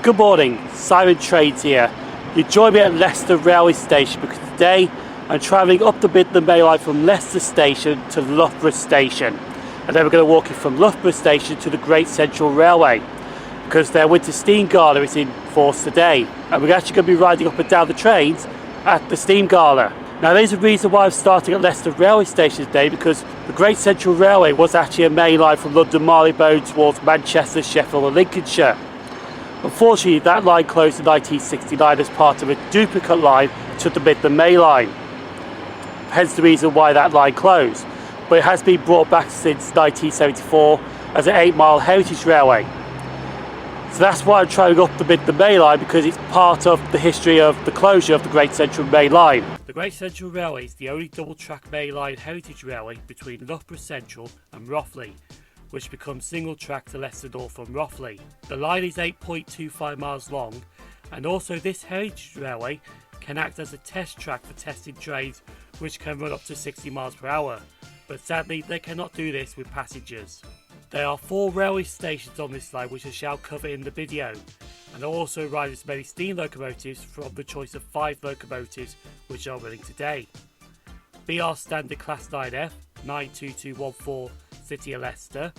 Good morning, Simon Trades here. You join me at Leicester Railway Station because today I'm travelling up the Midland Main Line from Leicester Station to Loughborough Station, and then we're going to walk in from Loughborough Station to the Great Central Railway because their Winter Steam Gala is in force today, and we're actually going to be riding up and down the trains at the Steam Gala. Now there's a reason why I'm starting at Leicester Railway Station today, because the Great Central Railway was actually a main line from London Marylebone towards Manchester, Sheffield and Lincolnshire. Unfortunately, that line closed in 1969 as part of a duplicate line to the Midland Main Line. Hence the reason why that line closed. But it has been brought back since 1974 as an 8-mile heritage railway. So that's why I'm travelling up the Midland Main Line, because it's part of the history of the closure of the Great Central Main Line. The Great Central Railway is the only double-track main line heritage railway between Loughborough Central and Rothley, which becomes single track to Leicester North from Rothley. The line is 8.25 miles long, and also this heritage railway can act as a test track for testing trains which can run up to 60 miles per hour, but sadly they cannot do this with passengers. There are 4 railway stations on this line which I shall cover in the video, and I'll also ride as many steam locomotives from the choice of 5 locomotives which are running today. BR Standard Class 9F 92214 City of Leicester,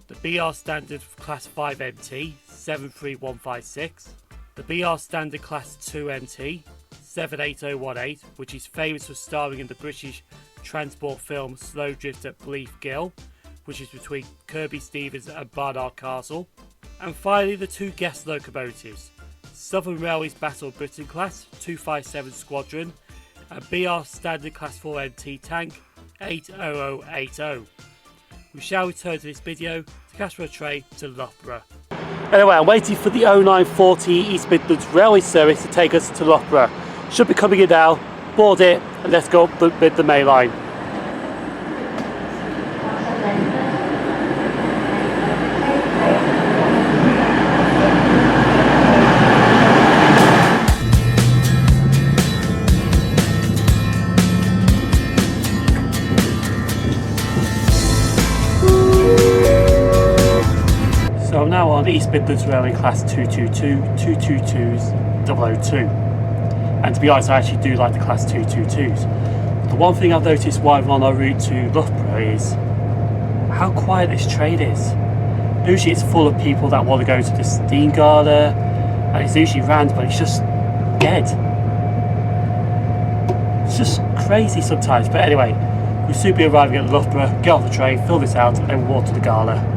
the BR Standard Class 5 MT 73156, the BR Standard Class 2 MT 78018, which is famous for starring in the British transport film Snowdrift at Bleef Gill, which is between Kirkby Stevens and Barnard Castle, and finally the 2 guest locomotives, Southern Railway's Battle of Britain Class 257 Squadron and BR Standard Class 4 MT Tank 80080. We shall return to this video to catch for a train to Loughborough. Anyway, I'm waiting for the 0940 East Midlands Railway service to take us to Loughborough. Should be coming in now. Board it and let's go up the Midland Main Line. So I'm now on East Midlands Railway Class 222, 222s, 002. And to be honest, I actually do like the Class 222s. The one thing I've noticed while I'm on our route to Loughborough is how quiet this train is. Usually it's full of people that want to go to the Steam Gala, and it's usually rammed, but it's just dead. It's just crazy sometimes. But anyway, we'll soon be arriving at Loughborough, get off the train, fill this out, and we'll walk to the gala.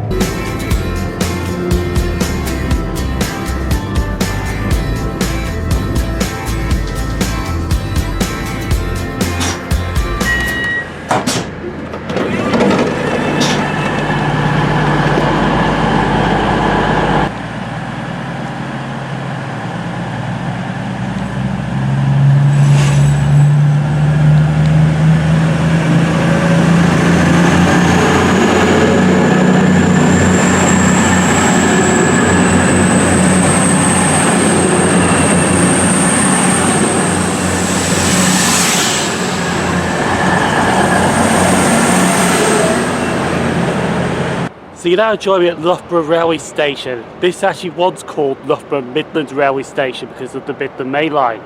So you now join me at Loughborough Railway Station. This actually once called Loughborough Midland Railway Station because of the Midland Main Line.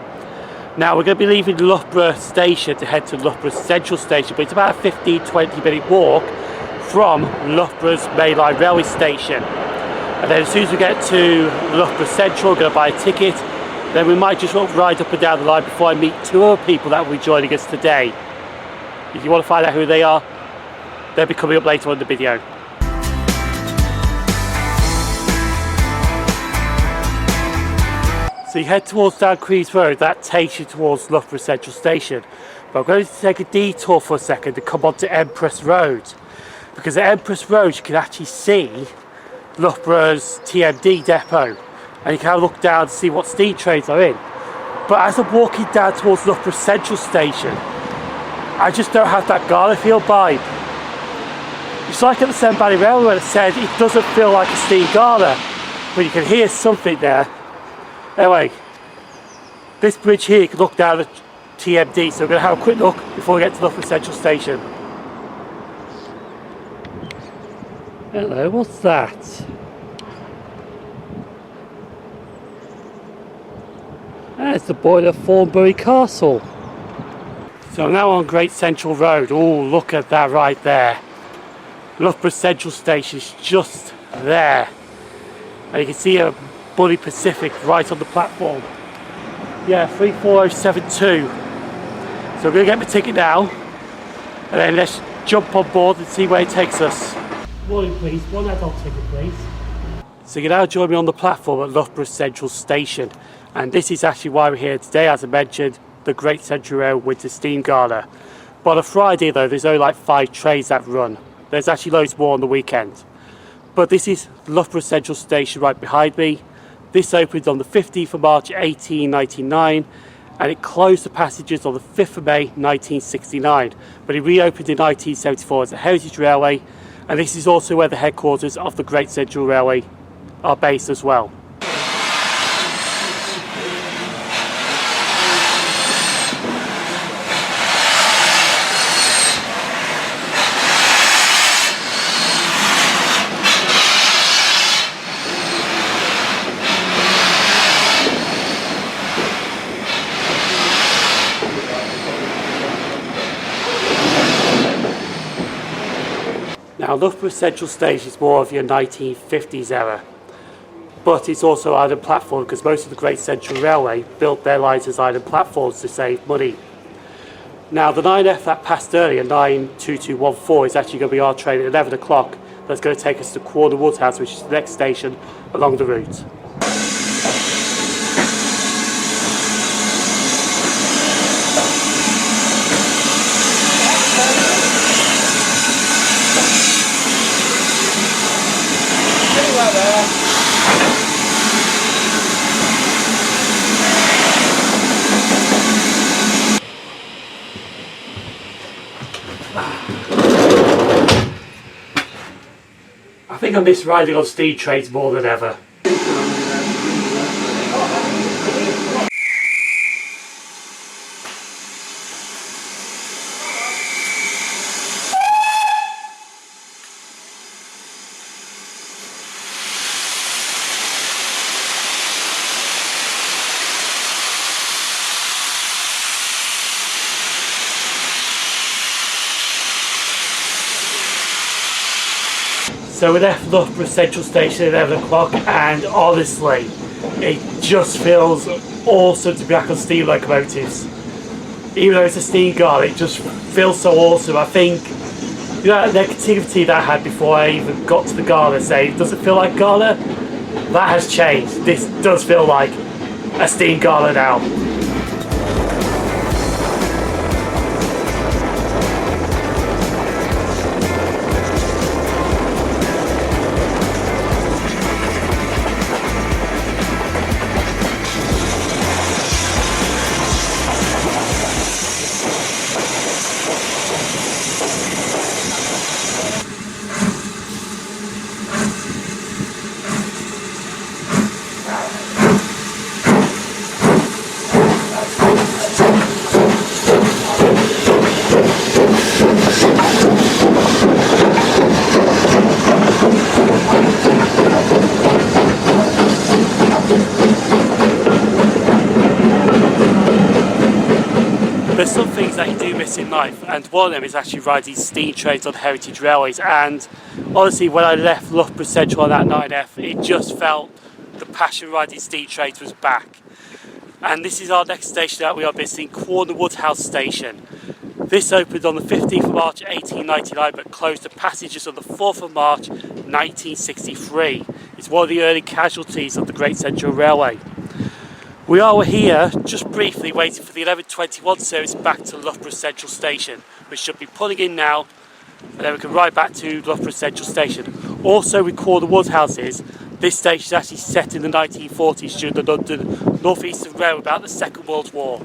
Now we're going to be leaving Loughborough Station to head to Loughborough Central Station, but it's about a 15-20 minute walk from Loughborough's Main Line Railway Station. And then as soon as we get to Loughborough Central, we're going to buy a ticket. Then we might just ride up and down the line before I meet 2 other people that will be joining us today. If you want to find out who they are, they'll be coming up later on in the video. So you head towards Down Queen's Road, that takes you towards Loughborough Central Station. But I'm going to take a detour for a second to come onto Empress Road. Because at Empress Road you can actually see Loughborough's TMD depot. And you can have a look down and see what steam trains are in. But as I'm walking down towards Loughborough Central Station, I just don't have that gala feel vibe. It's like at the Severn Valley Railway where it said it doesn't feel like a steam gala. But you can hear something there. Anyway, this bridge here you can look down at TMD, so we're going to have a quick look before we get to Loughborough Central Station. Hello, what's that? is the boiler Thornaby Castle. So I'm now on Great Central Road. Oh, look at that right there. Loughborough Central Station is just there. And you can see a Bully Pacific right on the platform. Yeah, 34072. So I'm going to get my ticket now. And then let's jump on board and see where it takes us. Morning please, one adult ticket please. So you can now join me on the platform at Loughborough Central Station. And this is actually why we're here today, as I mentioned, the Great Central Railway Winter Steam Gala. But on a Friday though, there's only like 5 trains that run. There's actually loads more on the weekend. But this is Loughborough Central Station right behind me. This opened on the 15th of March 1899 and it closed the passengers on the 5th of May 1969. But it reopened in 1974 as a heritage railway, and this is also where the headquarters of the Great Central Railway are based as well. Now Loughborough Central Station is more of your 1950s era, but it's also island platform because most of the Great Central Railway built their lines as island platforms to save money. Now the 9F that passed earlier, 92214, is actually going to be our train at 11 o'clock. That's going to take us to Quorn Woodhouse, which is the next station along the route. I think I miss riding on steam trains more than ever. So we left Loughborough Central Station at 11 o'clock, and honestly, it just feels awesome to be back on steam locomotives. Even though it's a steam gala, it just feels so awesome. I think, you know, that negativity that I had before I even got to the gala, saying, does it feel like gala? That has changed. This does feel like a steam gala now. There's some things that you do miss in life, and one of them is actually riding steam trains on heritage railways. And honestly, when I left Loughborough Central on that 9F, it just felt the passion riding steam trains was back. And this is our next station that we are visiting, Quorn Woodhouse Station. This opened on the 15th of March 1899 but closed to passengers on the 4th of March 1963. It's one of the early casualties of the Great Central Railway. We are here just briefly waiting for the 11:21 service back to Loughborough Central Station, which should be pulling in now, and then we can ride back to Loughborough Central Station. Also with Quorn Woodhouses, this station is actually set in the 1940s during the London North Eastern Railway about the Second World War.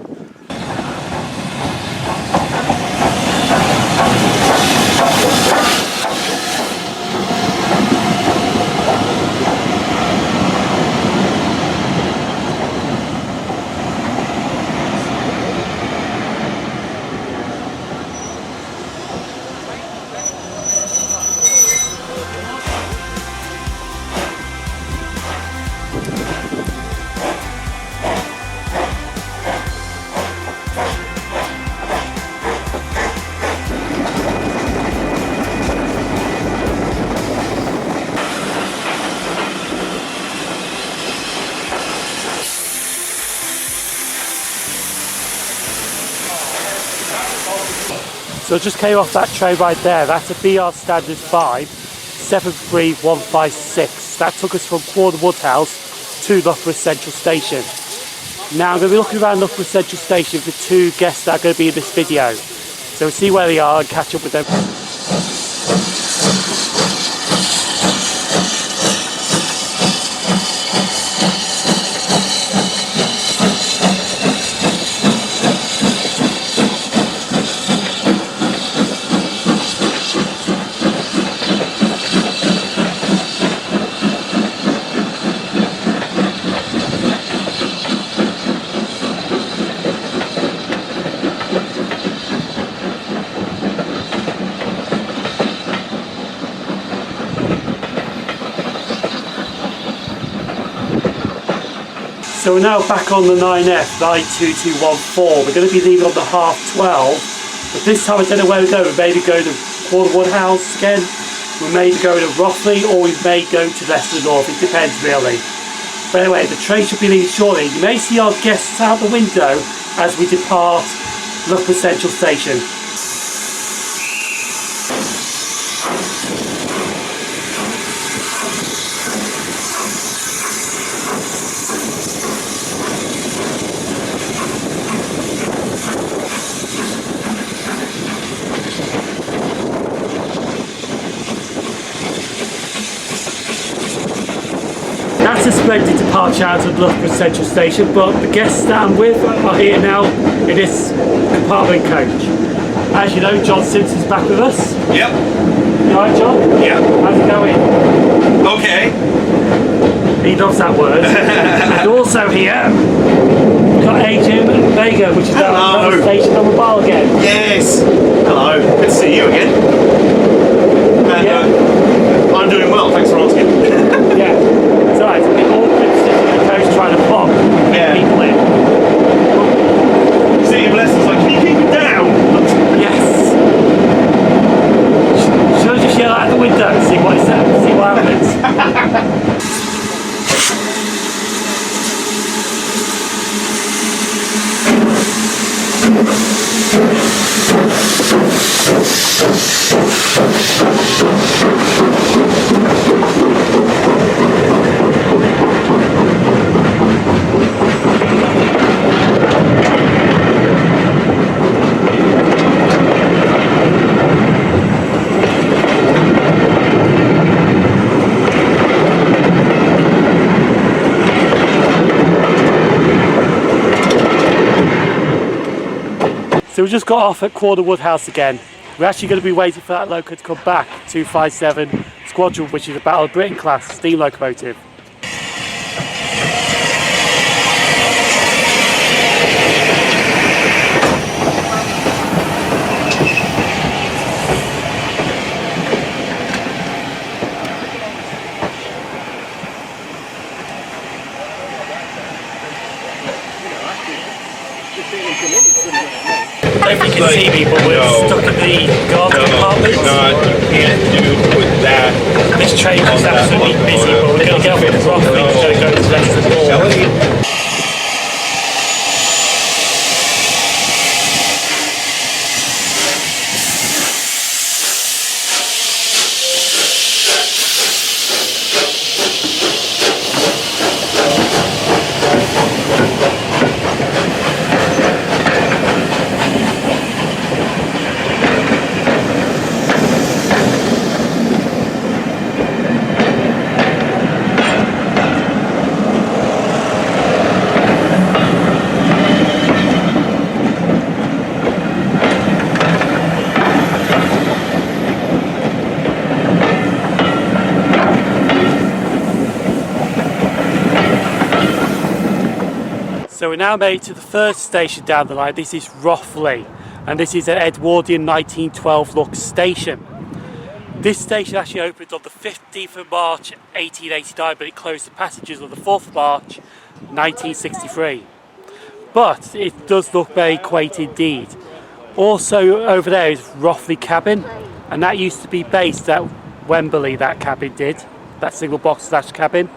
So I just came off that train right there. That's a BR Standard 5, 73156. That took us from Quarter Woodhouse to Loughborough Central Station. Now I'm going to be looking around Loughborough Central Station for two guests that are going to be in this video. So we'll see where they are and catch up with them. So we're now back on the 9F, 92214. We're going to be leaving on the 12:30, but this time I don't know where we're going. We may go to Quarter Woodhouse again, we may go to Rothley, or we may go to Leicester North. It depends really. But anyway, the train should be leaving shortly. You may see our guests out the window as we depart Loughborough Central Station. That's a splendid departure out of Loughborough Central Station, but the guests that I'm with are here now in this compartment coach. As you know, John Simpson's back with us. Yep. You alright, John? Yep. How's it going? Okay. He loves that word. And also here, we've got Adrian Vega, which is down the station on the bar again. Yes. Hello. Good to see you again. And I'm doing well, thanks for asking. Yeah. It's alright, it's a bit awkward sitting in the coach trying to pop people in. City of Leicester's like, can you keep it down? Yes. Should I just yell out the window and see what happens? So we just got off at Quarter Woodhouse again. We're actually going to be waiting for that loco to come back, 257 Squadron, which is a Battle of Britain class steam locomotive. I don't think you can see me, but we're stuck in the garden compartment. Can't do with that. This train is absolutely busy, but we're going to get off at Rothley, we're going to go to Leicester North. So we're now made to the first station down the line. This is Rothley, and this is an Edwardian 1912 look station. This station actually opened on the 15th of March 1889, but it closed to passengers on the 4th of March 1963. But it does look very quaint indeed. Also over there is Rothley cabin, and that used to be based at Wembley, that cabin did, that single box slash cabin.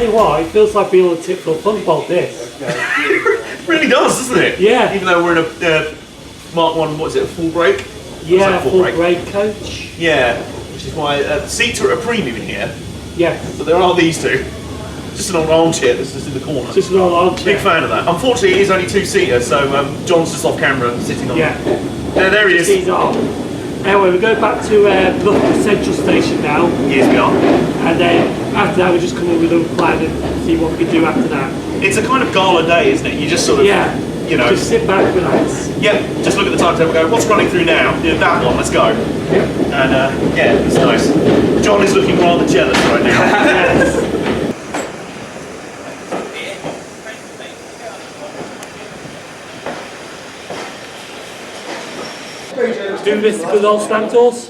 tell you what, it feels like being on a typical fun boat, this. It really does, doesn't it? Yeah. Even though we're in a Mark 1, what is it, a full brake? Yeah, full brake coach. Yeah, which is why seats are at a premium in here. Yeah. But there are these two. Just an old armchair that's just in the corner. Just an old armchair. Big fan of that. Unfortunately, it is only two-seater, so John's just off camera sitting on Yeah. There he is. He's on. Anyway, we go back to Loughborough Central Station now. Yes, we are. And then after that, we just come up with a little plan and see what we can do after that. It's a kind of gala day, isn't it? You just sort of, you know. Just sit back, relax. Yep, just look at the timetable and go, what's running through now? Yeah, that one, let's go. Yep. And yeah, it's nice. John is looking rather jealous right now. Yes. Do this with old stamp doors?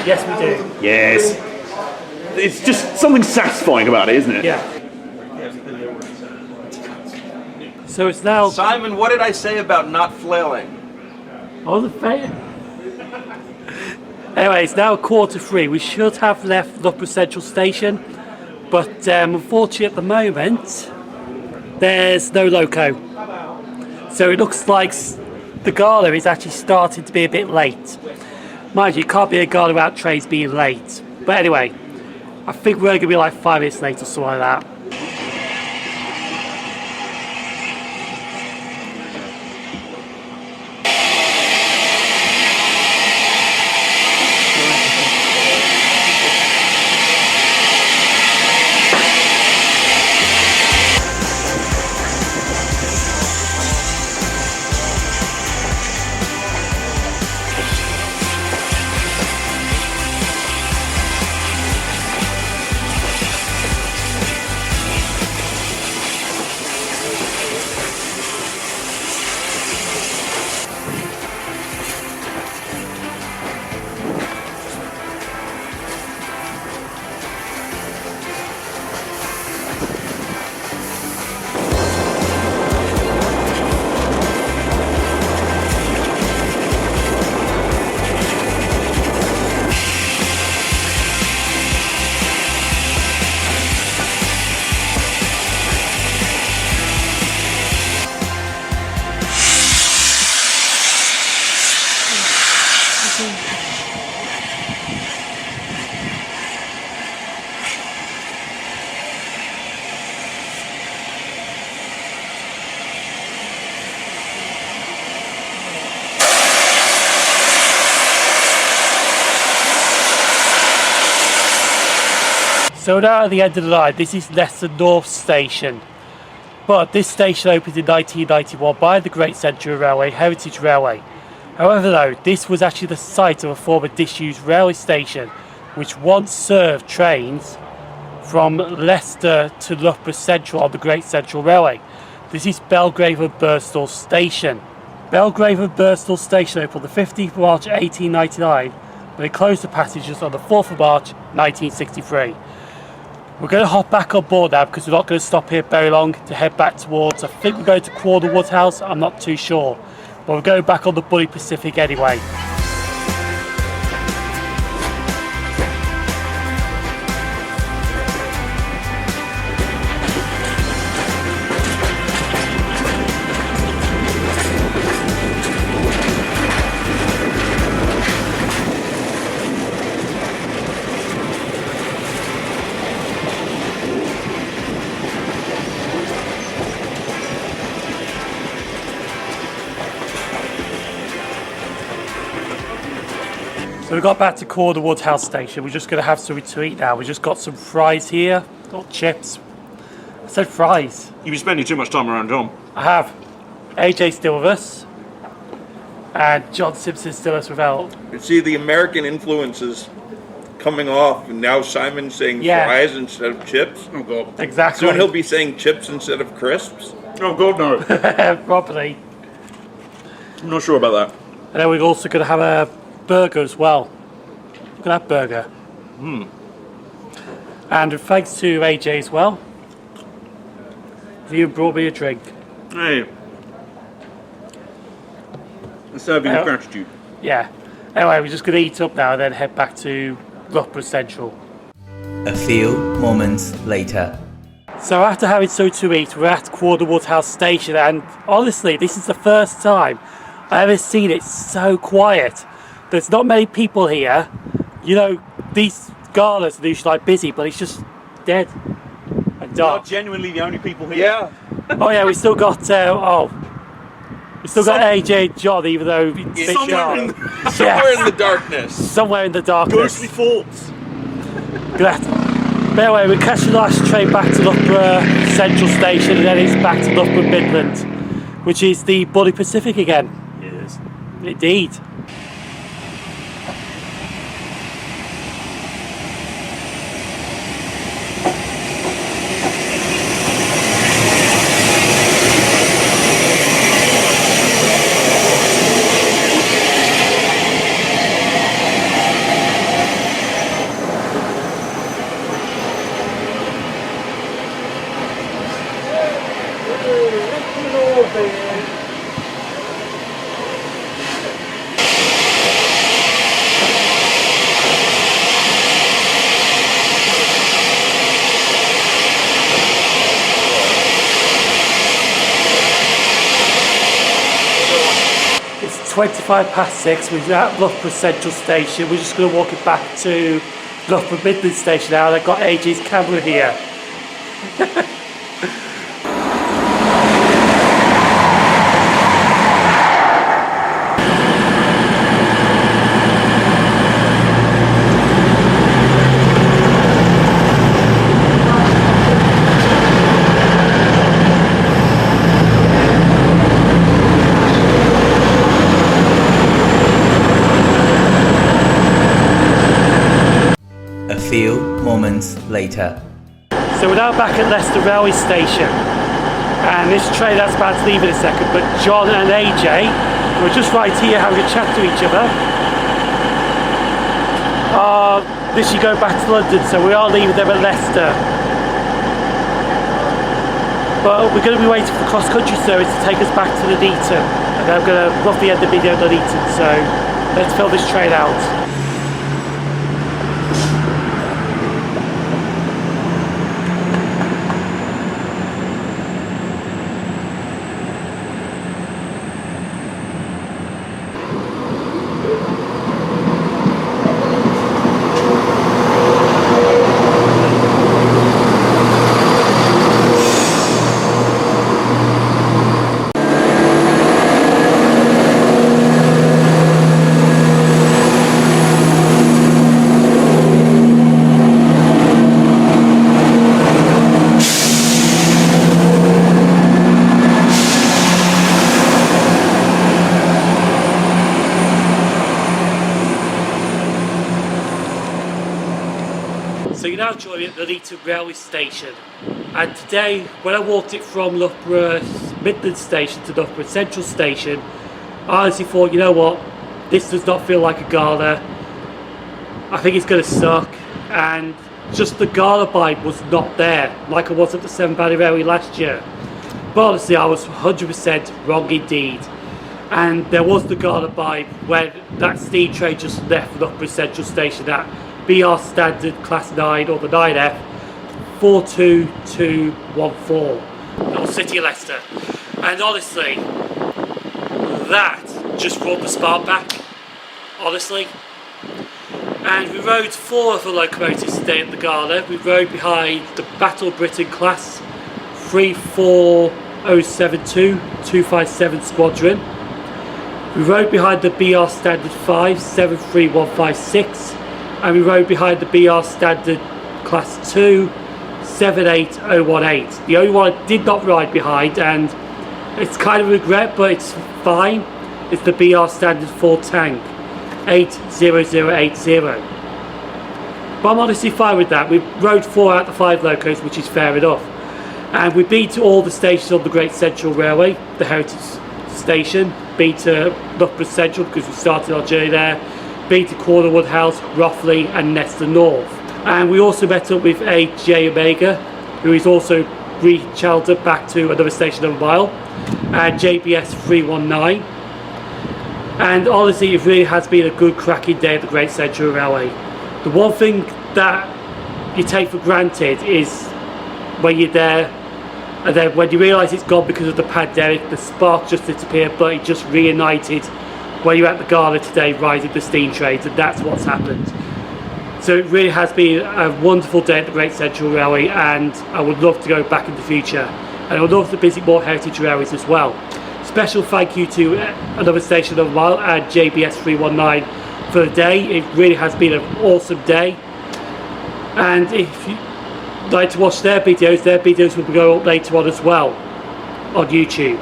Yes, we do. Yes. It's just something satisfying about it, isn't it? Yeah. So it's now. Simon, what did I say about not flailing? Oh, the fair. Anyway, it's now 3:15. We should have left Loughborough Central Station, but unfortunately at the moment, there's no loco. So it looks like the gala is actually starting to be a bit late. Mind you, it can't be a gala without trains being late. But anyway, I think we're going to be like 5 minutes late or something like that. So now at the end of the line, this is Leicester North Station. But this station opened in 1991 by the Great Central Railway Heritage Railway. However though, this was actually the site of a former disused railway station, which once served trains from Leicester to Loughborough Central on the Great Central Railway. This is Belgrave and Birstall Station. Belgrave and Birstall Station opened on the 15th of March 1899, but it closed the passages on the 4th of March 1963. We're going to hop back on board now because we're not going to stop here very long to head back towards, I think we're going to Quorn Woodhouse, I'm not too sure. But we're going back on the Bully Pacific anyway. So we got back to Quorn Woodhouse Station. We're just going to have something to eat now. We just got some fries here, not chips. I said fries. You've been spending too much time around John. I have. AJ's still with us. And John Simpson's still with us without. You see the American influences coming off, and now Simon's saying fries instead of chips. Oh god. Exactly. Soon he'll be saying chips instead of crisps. Oh god, no. Properly. I'm not sure about that. And then we're also going to have a burger as well. Look at that burger. And thanks to AJ as well. He brought me a drink. Hey. A serving of gratitude. Yeah. Anyway, we're just going to eat up now and then head back to Loughborough Central. A few moments later. So after having something to eat, we're at Woodhouse House Station, and honestly, this is the first time I've ever seen it so quiet. There's not many people here. You know, these galas are usually like busy, but it's just dead and We are dark. genuinely the only people here. Yeah. Oh yeah, we still got we still got AJ and John, even though it's a bit Somewhere dark. Somewhere in the darkness. Somewhere in the darkness. Ghostly thoughts. But anyway, we're catching the last train back to Loughborough Central Station, and then it's back to Loughborough Midland, which is the Bully Pacific again. Yes. Indeed. It's 6:25. We're at Loughborough Central Station. We're just going to walk it back to Loughborough Midland Station now, and I've got AJ's camera here. A few moments later. So we're now back at Leicester Railway Station, and this train that's about to leave in a second, but John and AJ were just right here having a chat to each other. This you go back to London, so we are leaving them at Leicester. But we're going to be waiting for the cross-country service to take us back to the Nuneaton, and I'm going to roughly end the video at the Nuneaton, so let's fill this train out. So you're now joining at the Leicester Railway Station, and today when I walked it from Loughborough Midland Station to Loughborough Central Station, I honestly thought, you know what, this does not feel like a gala. I think it's going to suck, and just the gala vibe was not there like I was at the Severn Valley Railway last year. But honestly, I was 100% wrong indeed, and there was the gala vibe when that steam train just left Loughborough Central Station at BR Standard Class 9 or the 9F 42214, or City of Leicester, and honestly that just brought the spark back, honestly. And we rode 4 of the locomotives today at the gala. We rode behind the Battle Britain Class 34072 257 Squadron. We rode behind the BR Standard 5 73156, and we rode behind the BR Standard Class 2 78018. The only one I did not ride behind, and it's kind of a regret, but it's fine, it's the BR Standard 4 Tank 80080. But I'm honestly fine with that. We rode 4 out of the 5 locos, which is fair enough. And we've been to all the stations on the Great Central Railway, the Heritage Station, been to Loughborough Central because we started our journey there, been to Woodhouse, Rothley and Leicester North. And we also met up with AJ Omega, who is also re-channeled back to another station of a mile, and JBS319. And honestly, it really has been a good cracking day at the Great Central Railway. The one thing that, you take for granted is when you're there, and then when you realise it's gone because of the pandemic, the spark just disappeared, but it just reignited when you're at the gala today riding the steam trains, and that's what's happened. So it really has been a wonderful day at the Great Central Railway, and I would love to go back in the future, and I would love to visit more heritage railways as well. Special thank you to another station of mile and JBS319 for the day. It really has been an awesome day, and if you like to watch their videos will be going up later on as well on YouTube.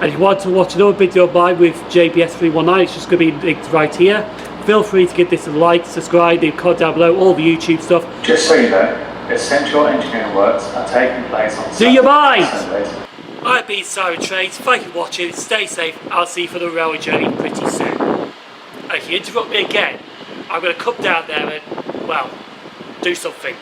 And if you want to watch another video of mine with JBS319, it's just going to be linked right here. Feel free to give this a like, subscribe, and comment down below all the YouTube stuff. Just so you know, essential engineering works are taking place on Do your mind! Sundays. I've been Simon Trades, thank you for watching, stay safe, I'll see you for the railway journey pretty soon. And if you interrupt me again, I'm going to come down there and, well, do something.